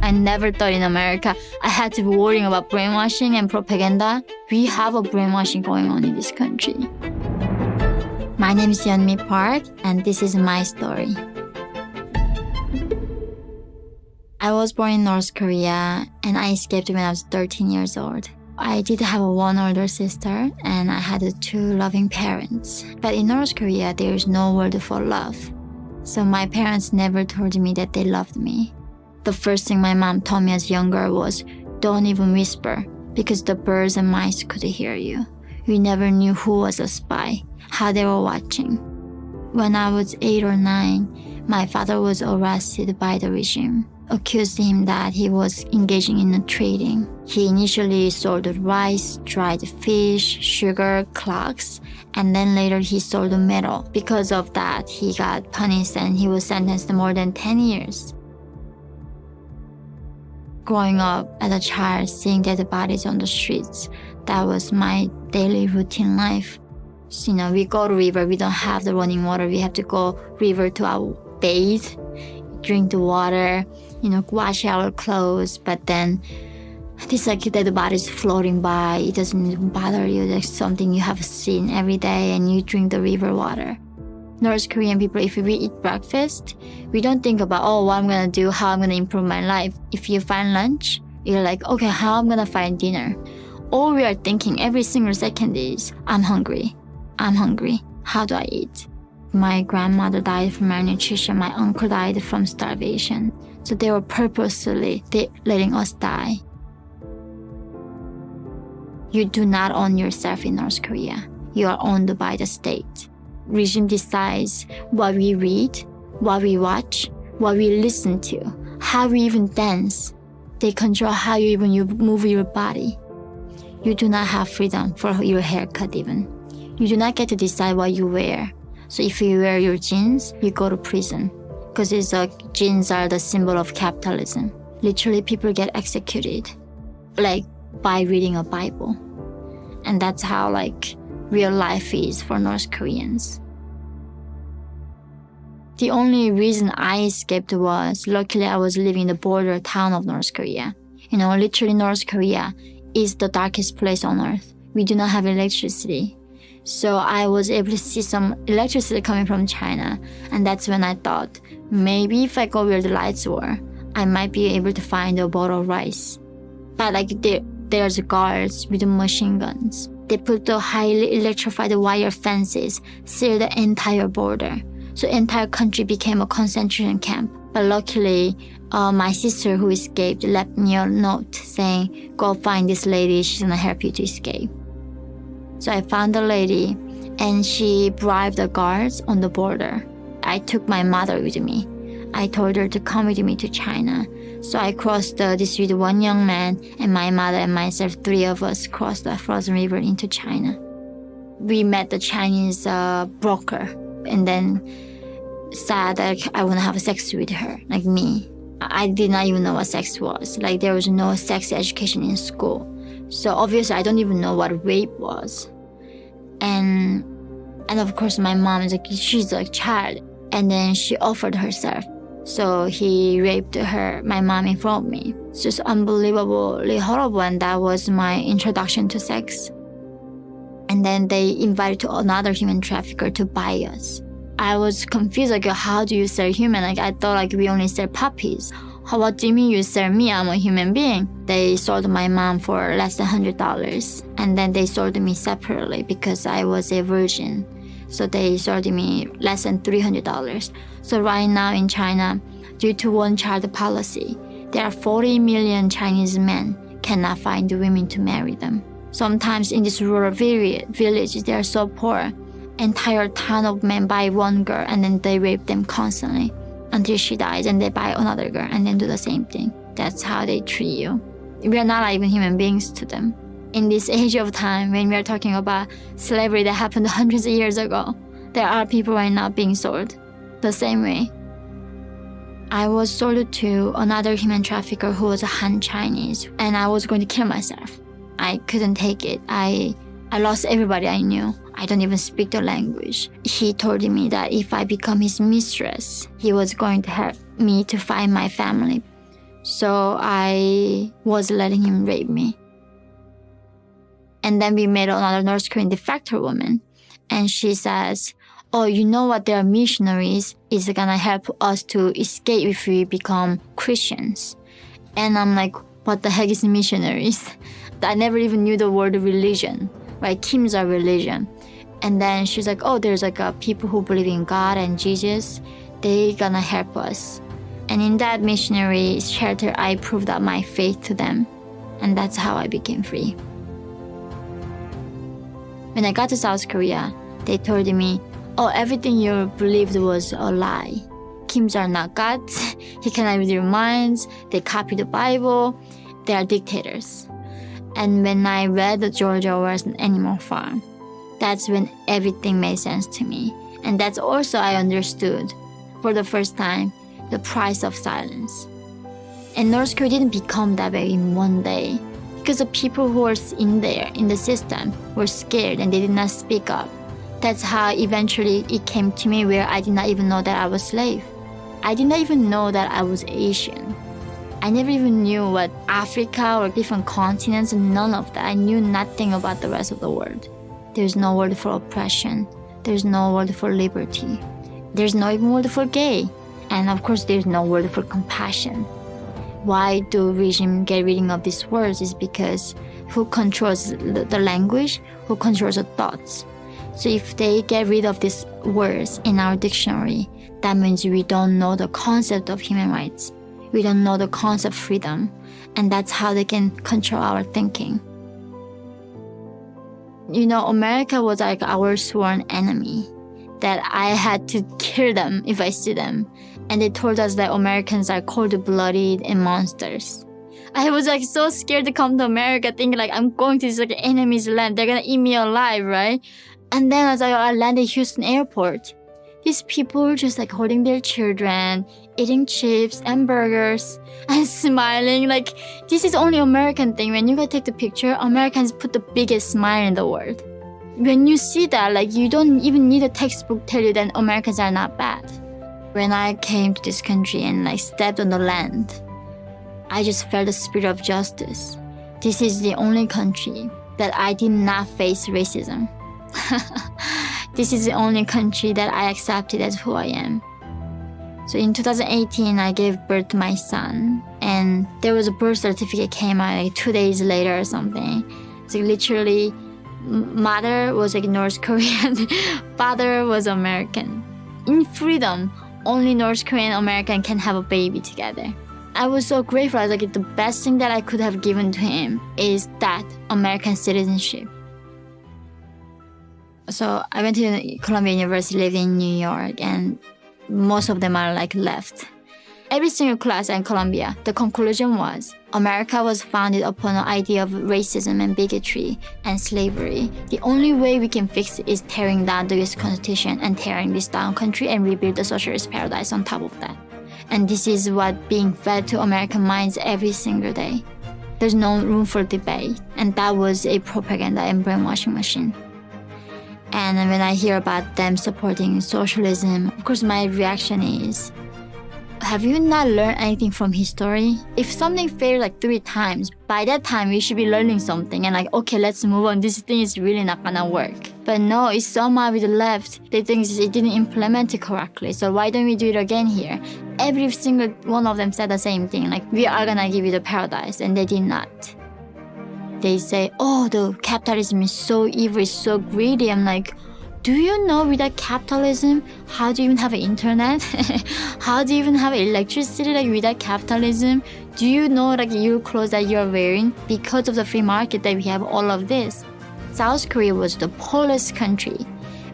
I never thought in America I had to be worrying about brainwashing and propaganda. We have a brainwashing going on in this country. My name is Yeonmi Park, and this is my story. I was born in North Korea, and I escaped when I was 13 years old. I did have one older sister, and I had two loving parents. But in North Korea, there is no word for love. So my parents never told me that they loved me. The first thing my mom told me as younger was, don't even whisper, because the birds and mice could hear you. We never knew who was a spy, how they were watching. When I was 8 or 9, my father was arrested by the regime, accused him that he was engaging in trading. He initially sold rice, dried fish, sugar, clocks, and then later he sold metal. Because of that, he got punished and he was sentenced to more than 10 years. Growing up as a child, seeing dead bodies on the streets, that was my daily routine life. So, we go to river, we don't have the running water, we have to go river to bathe, drink the water, wash our clothes, but then this dead bodies floating by, it doesn't even bother you. That's something you have seen every day and you drink the river water. North Korean people, if we eat breakfast, we don't think about, what I'm going to do, how I'm going to improve my life. If you find lunch, you're like, okay, how I'm going to find dinner. All we are thinking every single second is, I'm hungry. How do I eat? My grandmother died from malnutrition. My uncle died from starvation. So they were purposely letting us die. You do not own yourself in North Korea. You are owned by the state. Regime decides what we read, what we watch, what we listen to, how we even dance. They control how you move your body. You do not have freedom for your haircut even. You do not get to decide what you wear. So if you wear your jeans, you go to prison. Because jeans are the symbol of capitalism. Literally, people get executed, by reading a Bible. And that's how, real life is for North Koreans. The only reason I escaped was, luckily I was living in the border town of North Korea. Literally North Korea is the darkest place on earth. We do not have electricity. So I was able to see some electricity coming from China. And that's when I thought, maybe if I go where the lights were, I might be able to find a bowl of rice. But there's guards with machine guns. They put the highly electrified wire fences, seal the entire border. So entire country became a concentration camp. But luckily, my sister who escaped left me a note saying, go find this lady, she's gonna help you to escape. So I found the lady and she bribed the guards on the border. I took my mother with me. I told her to come with me to China. So I crossed this with one young man, and my mother and myself, 3 of us crossed the frozen river into China. We met the Chinese broker and then said that I want to have sex with her, like me. I did not even know what sex was. There was no sex education in school. So obviously I don't even know what rape was. And of course my mom is she's a child. And then she offered herself. So he raped my mom in front of me. It's just unbelievably horrible, and that was my introduction to sex. And then they invited to another human trafficker to buy us. I was confused, how do you sell human? I thought we only sell puppies. What do you mean you sell me? I'm a human being. They sold my mom for less than $100. And then they sold me separately because I was a virgin. So they sold me less than $300. So right now in China, due to one-child policy, there are 40 million Chinese men cannot find women to marry them. Sometimes in this rural village, they are so poor. Entire town of men buy one girl and then they rape them constantly until she dies, and they buy another girl and then do the same thing. That's how they treat you. We are not even human beings to them. In this age of time, when we are talking about slavery that happened hundreds of years ago, there are people right now being sold the same way. I was sold to another human trafficker who was a Han Chinese, and I was going to kill myself. I couldn't take it. I lost everybody I knew. I don't even speak the language. He told me that if I become his mistress, he was going to help me to find my family. So I was letting him rape me. And then we met another North Korean defector woman. And she says, oh, you know what? There are missionaries. It's gonna help us to escape if we become Christians. And I'm like, what the heck is missionaries? I never even knew the word religion, right? Kim's a religion. And then she's like, oh, there's like people who believe in God and Jesus. They gonna help us. And in that missionary shelter, I proved out my faith to them. And that's how I became free. When I got to South Korea, they told me, oh, everything you believed was a lie. Kims are not gods. He cannot read your minds. They copy the Bible. They are dictators. And when I read the George Orwell's Animal Farm, that's when everything made sense to me. And that's also I understood, for the first time, the price of silence. And North Korea didn't become that way in one day, because the people who were in there, in the system, were scared and they did not speak up. That's how eventually it came to me where I did not even know that I was slave. I did not even know that I was Asian. I never even knew what Africa or different continents, none of that. I knew nothing about the rest of the world. There's no word for oppression. There's no word for liberty. There's no even word for gay. And of course, there's no word for compassion. Why do regime get rid of these words is because who controls the language, who controls the thoughts. So if they get rid of these words in our dictionary, that means we don't know the concept of human rights. We don't know the concept of freedom. And that's how they can control our thinking. You know, America was like our sworn enemy, that I had to kill them if I see them. And they told us that Americans are cold-blooded and monsters. I was like so scared to come to America, thinking like I'm going to this like enemy's land. They're gonna eat me alive, right? And then as I landed Houston airport, these people were just like holding their children, eating chips and burgers and smiling. Like, this is only American thing. When you go take the picture, Americans put the biggest smile in the world. When you see that, like, you don't even need a textbook tell you that Americans are not bad. When I came to this country and like stepped on the land, I just felt the spirit of justice. This is the only country that I did not face racism. This is the only country that I accepted as who I am. So in 2018, I gave birth to my son, and there was a birth certificate came out like 2 days later or something. So literally, mother was like North Korean, father was American. In freedom, only North Korean and American can have a baby together. I was so grateful. I was like, the best thing that I could have given to him is that American citizenship. So I went to Columbia University, lived in New York, and most of them are like left. Every single class in Columbia, the conclusion was America was founded upon an idea of racism and bigotry and slavery. The only way we can fix it is tearing down the US Constitution and tearing this down country and rebuild the socialist paradise on top of that. And this is what being fed to American minds every single day. There's no room for debate. And that was a propaganda and brainwashing machine. And when I hear about them supporting socialism, of course my reaction is, have you not learned anything from history? If something failed like 3 times, by that time we should be learning something and like, okay, let's move on. This thing is really not gonna work. But no, it's somehow with the left, they think it didn't implement it correctly. So why don't we do it again here? Every single one of them said the same thing, like, we are gonna give you the paradise, and they did not. They say, oh, the capitalism is so evil, it's so greedy. I'm like, do you know without capitalism, how do you even have an internet? How do you even have electricity like without capitalism? Do you know like your clothes that you're wearing? Because of the free market that we have all of this. South Korea was the poorest country.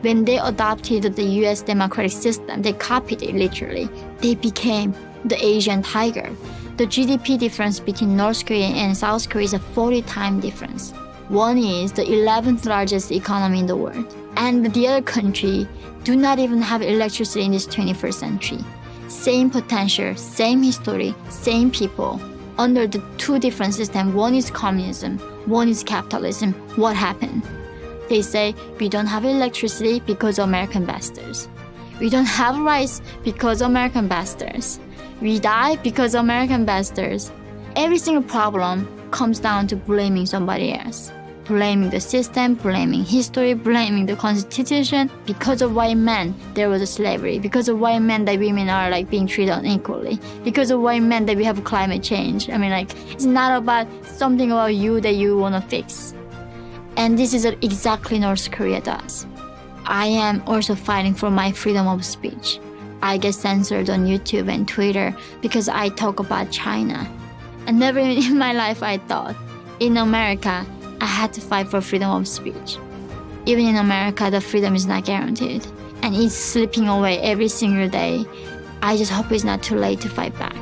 When they adopted the US democratic system, they copied it literally. They became the Asian tiger. The GDP difference between North Korea and South Korea is a 40-time difference. One is the 11th largest economy in the world. And the other country do not even have electricity in this 21st century. Same potential, same history, same people. Under the 2 different systems, one is communism, one is capitalism. What happened? They say, we don't have electricity because of American bastards. We don't have rice because of American bastards. We die because of American bastards. Every single problem comes down to blaming somebody else. Blaming the system, blaming history, blaming the constitution. Because of white men, there was a slavery. Because of white men, that women are like being treated unequally. Because of white men, that we have climate change. I mean, like, it's not about something about you that you want to fix. And this is exactly North Korea does. I am also fighting for my freedom of speech. I get censored on YouTube and Twitter because I talk about China. And never in my life I thought, in America, I had to fight for freedom of speech. Even in America, the freedom is not guaranteed. And it's slipping away every single day. I just hope it's not too late to fight back.